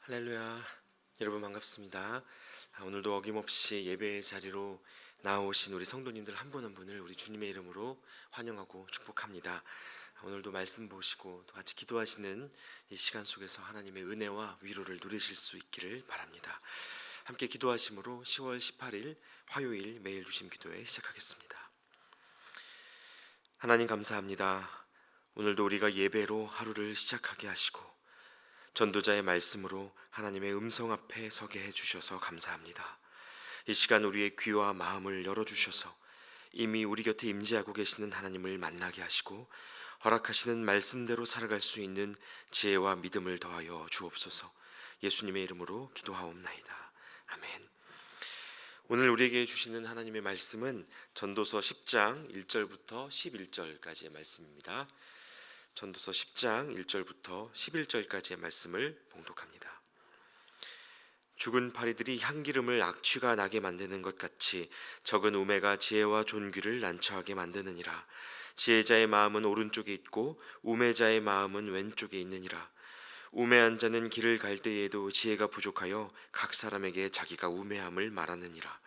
할렐루야, 여러분 반갑습니다. 오늘도 어김없이 예배의 자리로 나오신 우리 성도님들 한 분 한 분을 우리 주님의 이름으로 환영하고 축복합니다. 오늘도 말씀 보시고 또 같이 기도하시는 이 시간 속에서 하나님의 은혜와 위로를 누리실 수 있기를 바랍니다. 함께 기도하심으로 10월 18일 화요일 매일 주심 기도회 시작하겠습니다. 하나님 감사합니다. 오늘도 우리가 예배로 하루를 시작하게 하시고 전도자의 말씀으로 하나님의 음성 앞에 서게 해주셔서 감사합니다. 이 시간 우리의 귀와 마음을 열어주셔서 이미 우리 곁에 임재하고 계시는 하나님을 만나게 하시고 허락하시는 말씀대로 살아갈 수 있는 지혜와 믿음을 더하여 주옵소서. 예수님의 이름으로 기도하옵나이다. 아멘. 오늘 우리에게 주시는 하나님의 말씀은 전도서 10장 1절부터 11절까지의 말씀입니다. 전도서 10장 1절부터 11절까지의 말씀을 봉독합니다. 죽은 파리들이 향기름을 악취가 나게 만드는 것 같이 적은 우매가 지혜와 존귀를 난처하게 만드느니라. 지혜자의 마음은 오른쪽에 있고 우매자의 마음은 왼쪽에 있느니라. 우매한 자는 길을 갈 때에도 지혜가 부족하여 각 사람에게 자기가 우매함을 말하느니라.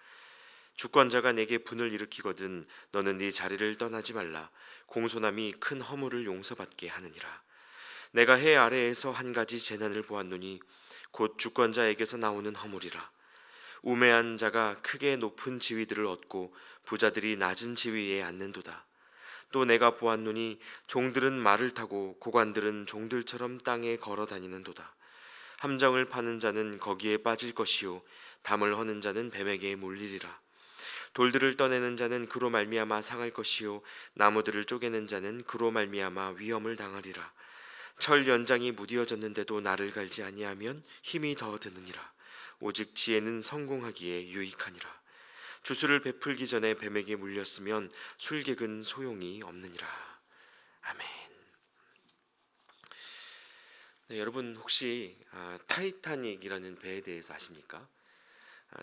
주권자가 내게 분을 일으키거든 너는 네 자리를 떠나지 말라. 공손함이 큰 허물을 용서받게 하느니라. 내가 해 아래에서 한 가지 재난을 보았노니 곧 주권자에게서 나오는 허물이라. 우매한 자가 크게 높은 지위들을 얻고 부자들이 낮은 지위에 앉는도다. 또 내가 보았노니 종들은 말을 타고 고관들은 종들처럼 땅에 걸어 다니는도다. 함정을 파는 자는 거기에 빠질 것이요 담을 허는 자는 뱀에게 물리리라. 돌들을 떠내는 자는 그로 말미암아 상할 것이요 나무들을 쪼개는 자는 그로 말미암아 위험을 당하리라. 철 연장이 무디어졌는데도 나를 갈지 아니하면 힘이 더 드느니라. 오직 지혜는 성공하기에 유익하니라. 주술을 베풀기 전에 뱀에게 물렸으면 술객은 소용이 없느니라. 아멘. 네, 여러분 혹시 타이타닉이라는 배에 대해서 아십니까?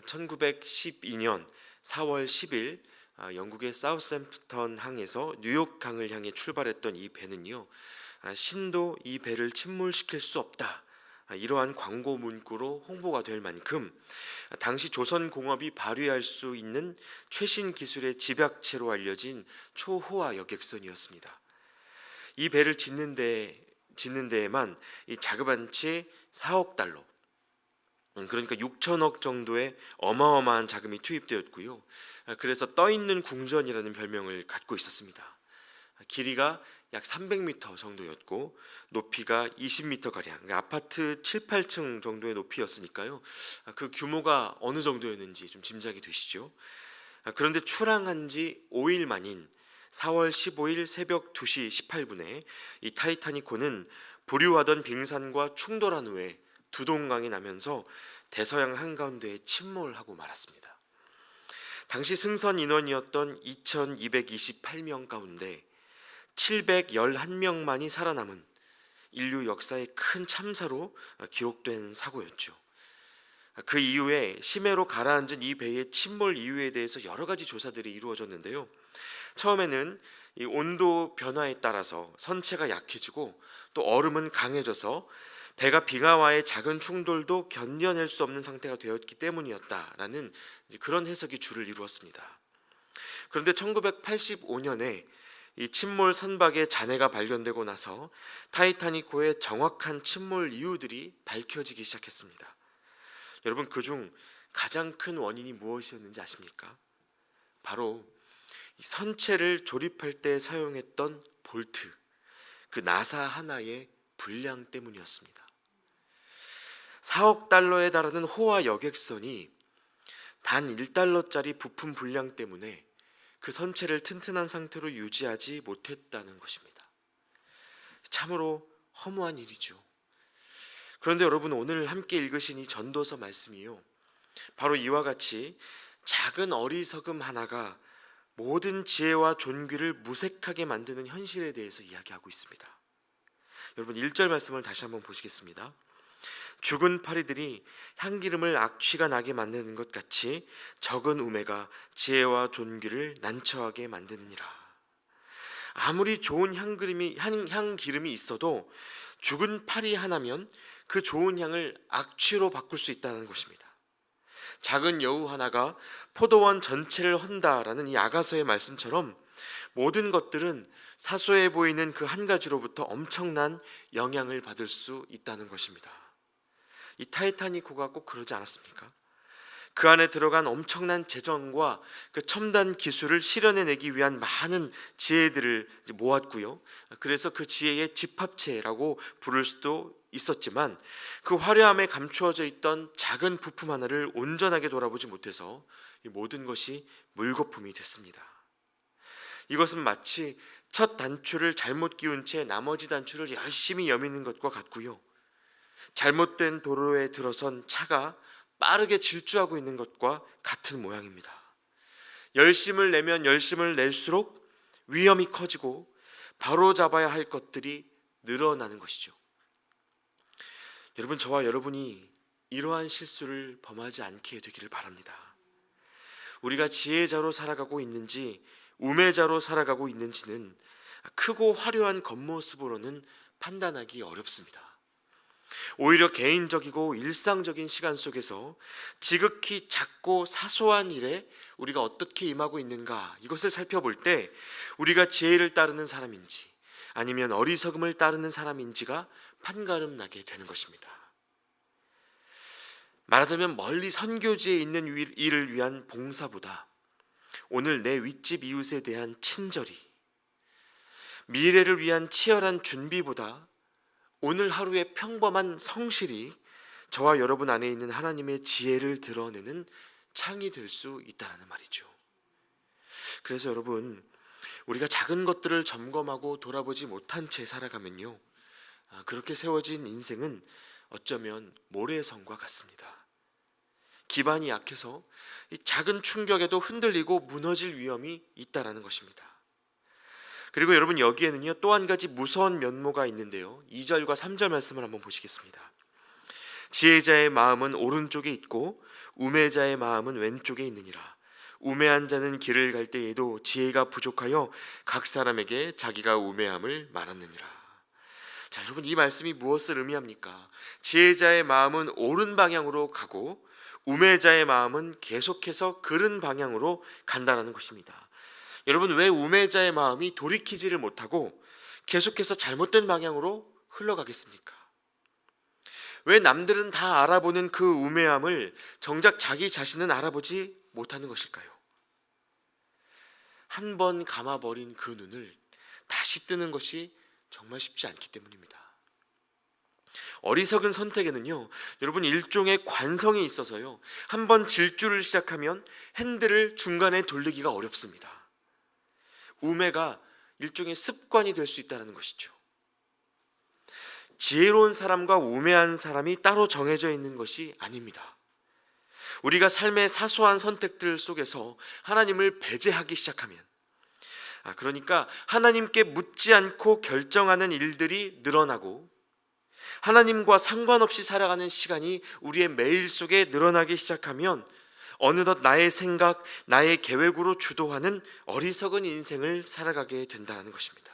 1912년 4월 10일 영국의 사우샘프턴 항에서 뉴욕 강을 향해 출발했던 이 배는요, 신도 이 배를 침몰시킬 수 없다, 이러한 광고 문구로 홍보가 될 만큼 당시 조선공업이 발휘할 수 있는 최신 기술의 집약체로 알려진 초호화 여객선이었습니다. 이 배를 짓는 데에만 이 자그만치 4억 달러, 그러니까 6천억 정도의 어마어마한 자금이 투입되었고요. 그래서 떠있는 궁전이라는 별명을 갖고 있었습니다. 길이가 약 300m 정도였고 높이가 20m가량, 그러니까 아파트 7, 8층 정도의 높이였으니까요. 그 규모가 어느 정도였는지 좀 짐작이 되시죠? 그런데 출항한 지 5일 만인 4월 15일 새벽 2시 18분에 이 타이타닉호는 부류하던 빙산과 충돌한 후에 두동강이 나면서 대서양 한가운데에 침몰하고 말았습니다. 당시 승선 인원이었던 2228명 가운데 711명만이 살아남은 인류 역사의 큰 참사로 기록된 사고였죠. 그 이후에 심해로 가라앉은 이 배의 침몰 이유에 대해서 여러 가지 조사들이 이루어졌는데요. 처음에는 이 온도 변화에 따라서 선체가 약해지고 또 얼음은 강해져서 배가 빙하와의 작은 충돌도 견뎌낼 수 없는 상태가 되었기 때문이었다라는 그런 해석이 주를 이루었습니다. 그런데 1985년에 이 침몰 선박의 잔해가 발견되고 나서 타이타닉호의 정확한 침몰 이유들이 밝혀지기 시작했습니다. 여러분, 그중 가장 큰 원인이 무엇이었는지 아십니까? 바로 이 선체를 조립할 때 사용했던 볼트, 그 나사 하나의 불량 때문이었습니다. 4억 달러에 달하는 호화 여객선이 단 1달러짜리 부품 불량 때문에 그 선체를 튼튼한 상태로 유지하지 못했다는 것입니다. 참으로 허무한 일이죠. 그런데 여러분, 오늘 함께 읽으신 이 전도서 말씀이요, 바로 이와 같이 작은 어리석음 하나가 모든 지혜와 존귀를 무색하게 만드는 현실에 대해서 이야기하고 있습니다. 여러분, 1절 말씀을 다시 한번 보시겠습니다. 죽은 파리들이 향기름을 악취가 나게 만드는 것 같이 적은 우매가 지혜와 존귀를 난처하게 만드느니라. 아무리 좋은 향기름이 있어도 죽은 파리 하나면 그 좋은 향을 악취로 바꿀 수 있다는 것입니다. 작은 여우 하나가 포도원 전체를 헌다라는 이 아가서의 말씀처럼 모든 것들은 사소해 보이는 그 한 가지로부터 엄청난 영향을 받을 수 있다는 것입니다. 이 타이타닉호가 꼭 그러지 않았습니까? 그 안에 들어간 엄청난 재정과 그 첨단 기술을 실현해내기 위한 많은 지혜들을 모았고요. 그래서 그 지혜의 집합체라고 부를 수도 있었지만 그 화려함에 감추어져 있던 작은 부품 하나를 온전하게 돌아보지 못해서 이 모든 것이 물거품이 됐습니다. 이것은 마치 첫 단추를 잘못 끼운 채 나머지 단추를 열심히 여미는 것과 같고요. 잘못된 도로에 들어선 차가 빠르게 질주하고 있는 것과 같은 모양입니다. 열심을 내면 열심을 낼수록 위험이 커지고 바로잡아야 할 것들이 늘어나는 것이죠. 여러분, 저와 여러분이 이러한 실수를 범하지 않게 되기를 바랍니다. 우리가 지혜자로 살아가고 있는지 우매자로 살아가고 있는지는 크고 화려한 겉모습으로는 판단하기 어렵습니다. 오히려 개인적이고 일상적인 시간 속에서 지극히 작고 사소한 일에 우리가 어떻게 임하고 있는가, 이것을 살펴볼 때 우리가 지혜를 따르는 사람인지 아니면 어리석음을 따르는 사람인지가 판가름 나게 되는 것입니다. 말하자면 멀리 선교지에 있는 일을 위한 봉사보다 오늘 내 윗집 이웃에 대한 친절이, 미래를 위한 치열한 준비보다 오늘 하루의 평범한 성실이 저와 여러분 안에 있는 하나님의 지혜를 드러내는 창이 될 수 있다는 말이죠. 그래서 여러분, 우리가 작은 것들을 점검하고 돌아보지 못한 채 살아가면요, 그렇게 세워진 인생은 어쩌면 모래성과 같습니다. 기반이 약해서 이 작은 충격에도 흔들리고 무너질 위험이 있다라는 것입니다. 그리고 여러분, 여기에는요 또 한 가지 무서운 면모가 있는데요, 2절과 3절 말씀을 한번 보시겠습니다. 지혜자의 마음은 오른쪽에 있고 우매자의 마음은 왼쪽에 있느니라. 우매한 자는 길을 갈 때에도 지혜가 부족하여 각 사람에게 자기가 우매함을 말하느니라. 자, 여러분, 이 말씀이 무엇을 의미합니까? 지혜자의 마음은 옳은 방향으로 가고 우매자의 마음은 계속해서 그른 방향으로 간다는 것입니다. 여러분, 왜 우매자의 마음이 돌이키지를 못하고 계속해서 잘못된 방향으로 흘러가겠습니까? 왜 남들은 다 알아보는 그 우매함을 정작 자기 자신은 알아보지 못하는 것일까요? 한 번 감아버린 그 눈을 다시 뜨는 것이 정말 쉽지 않기 때문입니다. 어리석은 선택에는요, 여러분, 일종의 관성이 있어서요, 한 번 질주를 시작하면 핸들을 중간에 돌리기가 어렵습니다. 우매가 일종의 습관이 될 수 있다는 것이죠. 지혜로운 사람과 우매한 사람이 따로 정해져 있는 것이 아닙니다. 우리가 삶의 사소한 선택들 속에서 하나님을 배제하기 시작하면, 그러니까 하나님께 묻지 않고 결정하는 일들이 늘어나고 하나님과 상관없이 살아가는 시간이 우리의 매일 속에 늘어나기 시작하면 어느덧 나의 생각, 나의 계획으로 주도하는 어리석은 인생을 살아가게 된다는 것입니다.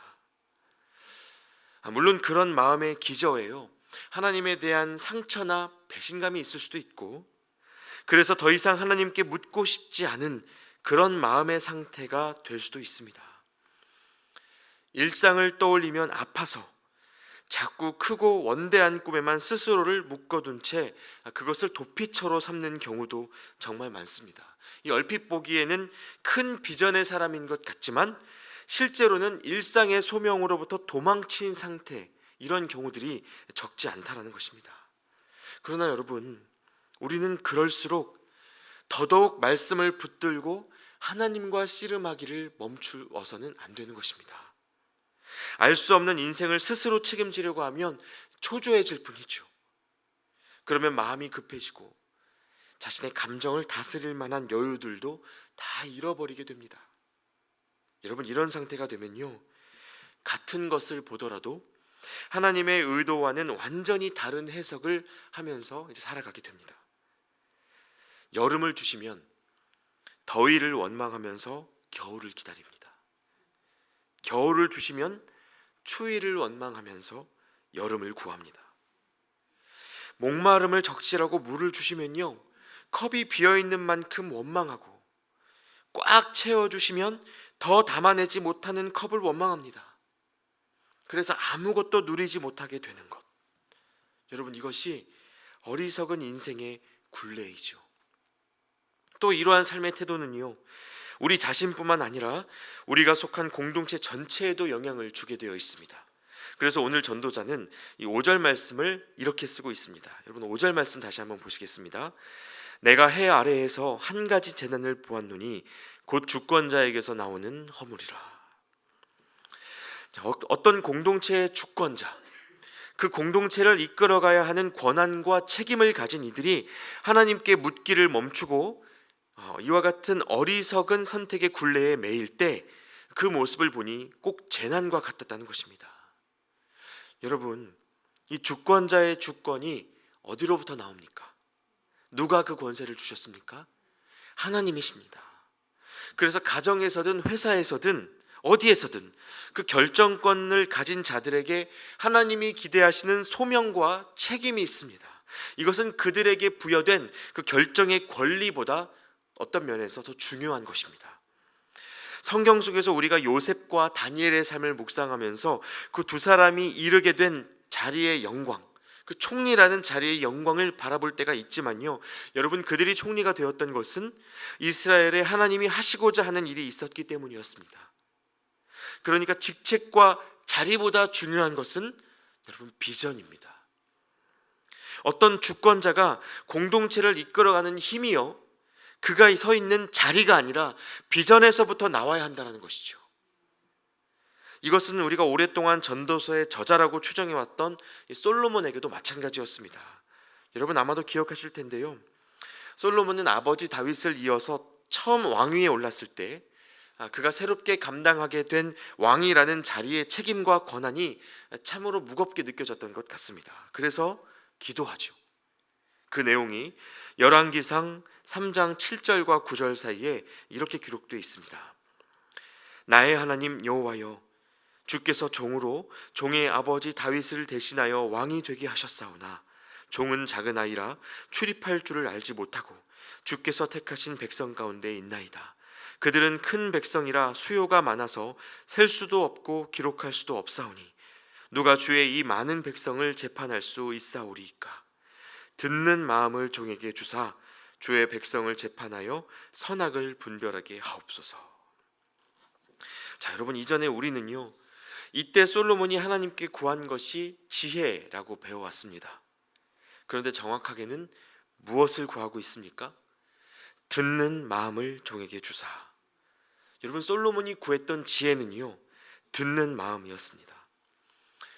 물론 그런 마음의 기저에요, 하나님에 대한 상처나 배신감이 있을 수도 있고, 그래서 더 이상 하나님께 묻고 싶지 않은 그런 마음의 상태가 될 수도 있습니다. 일상을 떠올리면 아파서 자꾸 크고 원대한 꿈에만 스스로를 묶어둔 채 그것을 도피처로 삼는 경우도 정말 많습니다. 이 얼핏 보기에는 큰 비전의 사람인 것 같지만 실제로는 일상의 소명으로부터 도망친 상태, 이런 경우들이 적지 않다라는 것입니다. 그러나 여러분, 우리는 그럴수록 더더욱 말씀을 붙들고 하나님과 씨름하기를 멈추어서는 안 되는 것입니다. 알 수 없는 인생을 스스로 책임지려고 하면 초조해질 뿐이죠. 그러면 마음이 급해지고 자신의 감정을 다스릴 만한 여유들도 다 잃어버리게 됩니다. 여러분, 이런 상태가 되면요, 같은 것을 보더라도 하나님의 의도와는 완전히 다른 해석을 하면서 이제 살아가게 됩니다. 여름을 주시면 더위를 원망하면서 겨울을 기다립니다. 겨울을 주시면 추위를 원망하면서 여름을 구합니다. 목마름을 적시라고 물을 주시면요, 컵이 비어있는 만큼 원망하고, 꽉 채워주시면 더 담아내지 못하는 컵을 원망합니다. 그래서 아무것도 누리지 못하게 되는 것. 여러분, 이것이 어리석은 인생의 굴레이죠. 또 이러한 삶의 태도는요, 우리 자신뿐만 아니라 우리가 속한 공동체 전체에도 영향을 주게 되어 있습니다. 그래서 오늘 전도자는 이 5절 말씀을 이렇게 쓰고 있습니다. 여러분, 5절 말씀 다시 한번 보시겠습니다. 내가 해 아래에서 한 가지 재난을 보았노니 곧 주권자에게서 나오는 허물이라. 어떤 공동체의 주권자, 그 공동체를 이끌어가야 하는 권한과 책임을 가진 이들이 하나님께 묻기를 멈추고 이와 같은 어리석은 선택의 굴레에 매일 때 그 모습을 보니 꼭 재난과 같았다는 것입니다. 여러분, 이 주권자의 주권이 어디로부터 나옵니까? 누가 그 권세를 주셨습니까? 하나님이십니다. 그래서 가정에서든 회사에서든 어디에서든 그 결정권을 가진 자들에게 하나님이 기대하시는 소명과 책임이 있습니다. 이것은 그들에게 부여된 그 결정의 권리보다 어떤 면에서 더 중요한 것입니다. 성경 속에서 우리가 요셉과 다니엘의 삶을 묵상하면서 그 두 사람이 이르게 된 자리의 영광, 그 총리라는 자리의 영광을 바라볼 때가 있지만요, 여러분, 그들이 총리가 되었던 것은 이스라엘에 하나님이 하시고자 하는 일이 있었기 때문이었습니다. 그러니까 직책과 자리보다 중요한 것은 여러분, 비전입니다. 어떤 주권자가 공동체를 이끌어가는 힘이요, 그가 서 있는 자리가 아니라 비전에서부터 나와야 한다는 것이죠. 이것은 우리가 오랫동안 전도서의 저자라고 추정해왔던 솔로몬에게도 마찬가지였습니다. 여러분, 아마도 기억하실 텐데요, 솔로몬은 아버지 다윗을 이어서 처음 왕위에 올랐을 때 그가 새롭게 감당하게 된 왕이라는 자리의 책임과 권한이 참으로 무겁게 느껴졌던 것 같습니다. 그래서 기도하죠. 그 내용이 열왕기상 3장 7절과 9절 사이에 이렇게 기록되어 있습니다. 나의 하나님 여호와여, 주께서 종으로 종의 아버지 다윗을 대신하여 왕이 되게 하셨사오나 종은 작은 아이라 출입할 줄을 알지 못하고 주께서 택하신 백성 가운데 있나이다. 그들은 큰 백성이라 수요가 많아서 셀 수도 없고 기록할 수도 없사오니 누가 주의 이 많은 백성을 재판할 수 있사오리이까. 듣는 마음을 종에게 주사 주의 백성을 재판하여 선악을 분별하게 하옵소서. 자, 여러분, 이전에 우리는요, 이때 솔로몬이 하나님께 구한 것이 지혜라고 배워왔습니다. 그런데 정확하게는 무엇을 구하고 있습니까? 듣는 마음을 종에게 주사. 여러분, 솔로몬이 구했던 지혜는요, 듣는 마음이었습니다.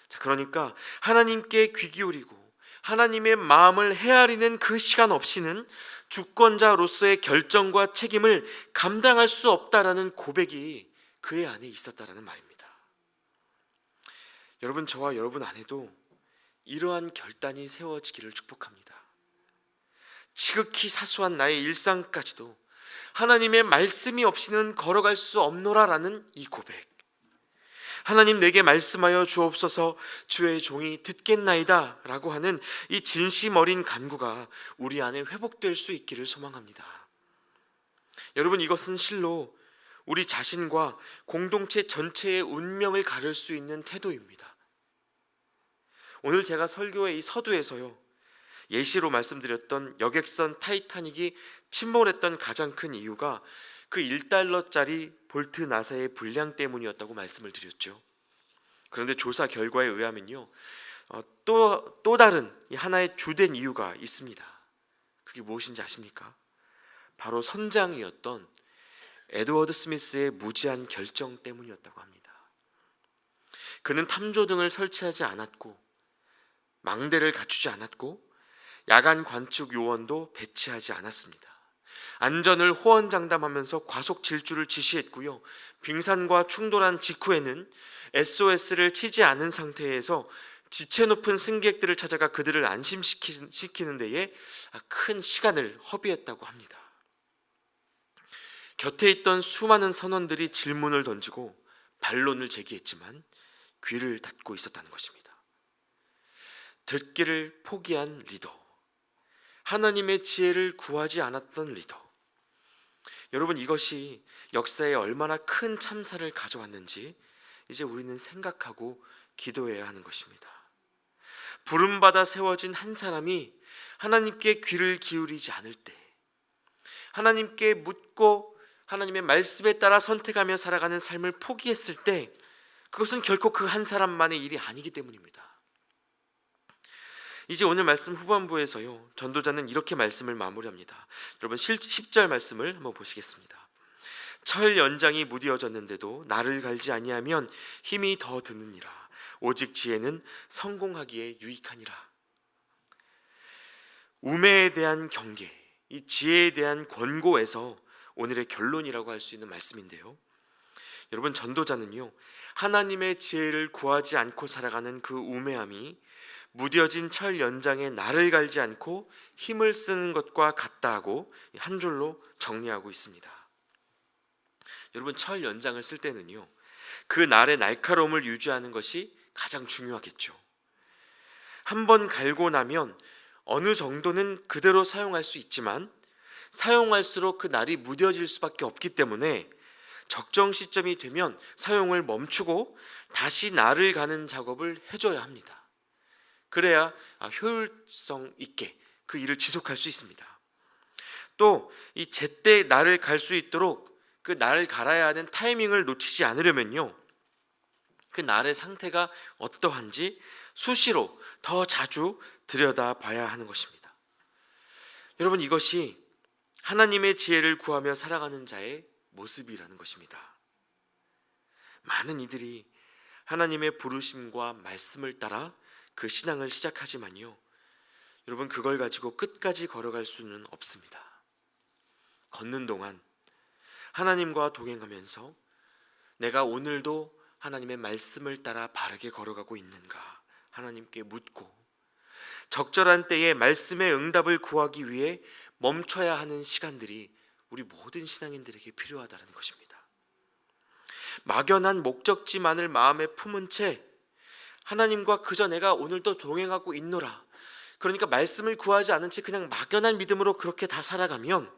자, 그러니까 하나님께 귀 기울이고 하나님의 마음을 헤아리는 그 시간 없이는 주권자로서의 결정과 책임을 감당할 수 없다라는 고백이 그의 안에 있었다라는 말입니다. 여러분, 저와 여러분 안에도 이러한 결단이 세워지기를 축복합니다. 지극히 사소한 나의 일상까지도 하나님의 말씀이 없이는 걸어갈 수 없노라라는 이 고백. 하나님, 내게 말씀하여 주옵소서, 주의 종이 듣겠나이다 라고 하는 이 진심 어린 간구가 우리 안에 회복될 수 있기를 소망합니다. 여러분, 이것은 실로 우리 자신과 공동체 전체의 운명을 가를 수 있는 태도입니다. 오늘 제가 설교의 이 서두에서요, 예시로 말씀드렸던 여객선 타이타닉이 침몰했던 가장 큰 이유가 그 1달러짜리 볼트 나사의 불량 때문이었다고 말씀을 드렸죠. 그런데 조사 결과에 의하면요, 또 다른 하나의 주된 이유가 있습니다. 그게 무엇인지 아십니까? 바로 선장이었던 에드워드 스미스의 무지한 결정 때문이었다고 합니다. 그는 탐조등을 설치하지 않았고 망대를 갖추지 않았고 야간 관측 요원도 배치하지 않았습니다. 안전을 호언장담하면서 과속 질주를 지시했고요. 빙산과 충돌한 직후에는 SOS를 치지 않은 상태에서 지체 높은 승객들을 찾아가 그들을 안심시키는 데에 큰 시간을 허비했다고 합니다. 곁에 있던 수많은 선원들이 질문을 던지고 반론을 제기했지만 귀를 닫고 있었다는 것입니다. 듣기를 포기한 리더, 하나님의 지혜를 구하지 않았던 리더. 여러분, 이것이 역사에 얼마나 큰 참사를 가져왔는지 이제 우리는 생각하고 기도해야 하는 것입니다. 부름받아 세워진 한 사람이 하나님께 귀를 기울이지 않을 때, 하나님께 묻고 하나님의 말씀에 따라 선택하며 살아가는 삶을 포기했을 때, 그것은 결코 그 한 사람만의 일이 아니기 때문입니다. 이제 오늘 말씀 후반부에서요, 전도자는 이렇게 말씀을 마무리합니다. 여러분 10절 말씀을 한번 보시겠습니다. 철 연장이 무디어졌는데도 나를 갈지 아니하면 힘이 더 드느니라. 오직 지혜는 성공하기에 유익하니라. 우매에 대한 경계, 이 지혜에 대한 권고에서 오늘의 결론이라고 할 수 있는 말씀인데요, 여러분, 전도자는요, 하나님의 지혜를 구하지 않고 살아가는 그 우매함이 무뎌진 철 연장에 나를 갈지 않고 힘을 쓰는 것과 같다 하고 한 줄로 정리하고 있습니다. 여러분, 철 연장을 쓸 때는요, 그 날의 날카로움을 유지하는 것이 가장 중요하겠죠. 한번 갈고 나면 어느 정도는 그대로 사용할 수 있지만 사용할수록 그 날이 무뎌질 수밖에 없기 때문에 적정 시점이 되면 사용을 멈추고 다시 날을 가는 작업을 해줘야 합니다. 그래야 효율성 있게 그 일을 지속할 수 있습니다. 또 이 제때 날을 갈 수 있도록 그 날을 갈아야 하는 타이밍을 놓치지 않으려면요, 그 날의 상태가 어떠한지 수시로 더 자주 들여다봐야 하는 것입니다. 여러분, 이것이 하나님의 지혜를 구하며 살아가는 자의 모습이라는 것입니다. 많은 이들이 하나님의 부르심과 말씀을 따라 그 신앙을 시작하지만요, 여러분, 그걸 가지고 끝까지 걸어갈 수는 없습니다. 걷는 동안 하나님과 동행하면서 내가 오늘도 하나님의 말씀을 따라 바르게 걸어가고 있는가 하나님께 묻고, 적절한 때에 말씀의 응답을 구하기 위해 멈춰야 하는 시간들이 우리 모든 신앙인들에게 필요하다는 것입니다. 막연한 목적지만을 마음에 품은 채 하나님과 그저 내가 오늘도 동행하고 있노라, 그러니까 말씀을 구하지 않은 채 그냥 막연한 믿음으로 그렇게 다 살아가면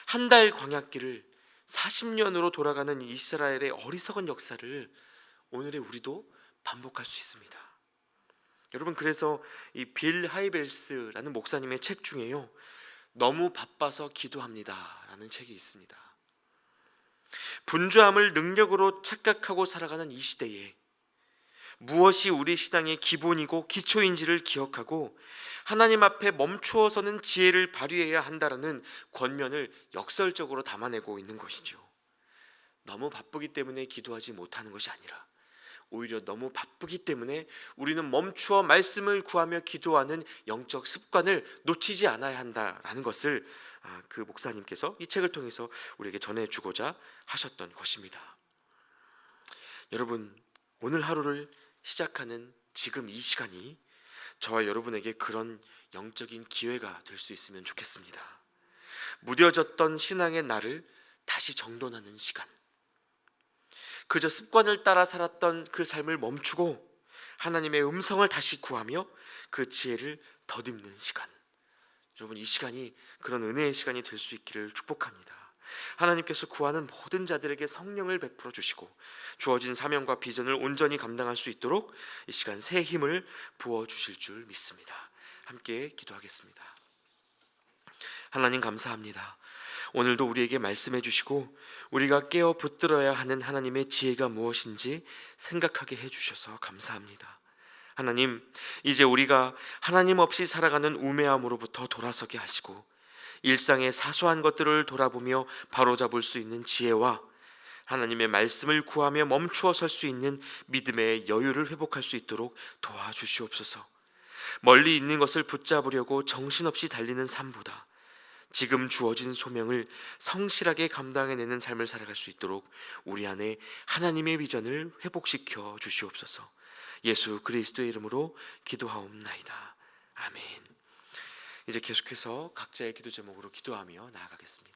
한 달 광야길을 40년으로 돌아가는 이스라엘의 어리석은 역사를 오늘의 우리도 반복할 수 있습니다. 여러분, 그래서 이 빌 하이벨스라는 목사님의 책 중에요, 너무 바빠서 기도합니다 라는 책이 있습니다. 분주함을 능력으로 착각하고 살아가는 이 시대에 무엇이 우리 신앙의 기본이고 기초인지를 기억하고 하나님 앞에 멈추어서는 지혜를 발휘해야 한다라는 권면을 역설적으로 담아내고 있는 것이죠. 너무 바쁘기 때문에 기도하지 못하는 것이 아니라 오히려 너무 바쁘기 때문에 우리는 멈추어 말씀을 구하며 기도하는 영적 습관을 놓치지 않아야 한다라는 것을 그 목사님께서 이 책을 통해서 우리에게 전해주고자 하셨던 것입니다. 여러분, 오늘 하루를 시작하는 지금 이 시간이 저와 여러분에게 그런 영적인 기회가 될 수 있으면 좋겠습니다. 무뎌졌던 신앙의 날을 다시 정돈하는 시간, 그저 습관을 따라 살았던 그 삶을 멈추고 하나님의 음성을 다시 구하며 그 지혜를 덧입는 시간, 여러분, 이 시간이 그런 은혜의 시간이 될 수 있기를 축복합니다. 하나님께서 구하는 모든 자들에게 성령을 베풀어 주시고 주어진 사명과 비전을 온전히 감당할 수 있도록 이 시간 새 힘을 부어 주실 줄 믿습니다. 함께 기도하겠습니다. 하나님, 감사합니다. 오늘도 우리에게 말씀해 주시고 우리가 깨어 붙들어야 하는 하나님의 지혜가 무엇인지 생각하게 해 주셔서 감사합니다. 하나님, 이제 우리가 하나님 없이 살아가는 우매함으로부터 돌아서게 하시고 일상의 사소한 것들을 돌아보며 바로잡을 수 있는 지혜와 하나님의 말씀을 구하며 멈추어 설 수 있는 믿음의 여유를 회복할 수 있도록 도와주시옵소서. 멀리 있는 것을 붙잡으려고 정신없이 달리는 삶보다 지금 주어진 소명을 성실하게 감당해내는 삶을 살아갈 수 있도록 우리 안에 하나님의 비전을 회복시켜 주시옵소서. 예수 그리스도의 이름으로 기도하옵나이다. 아멘. 이제 계속해서 각자의 기도 제목으로 기도하며 나아가겠습니다.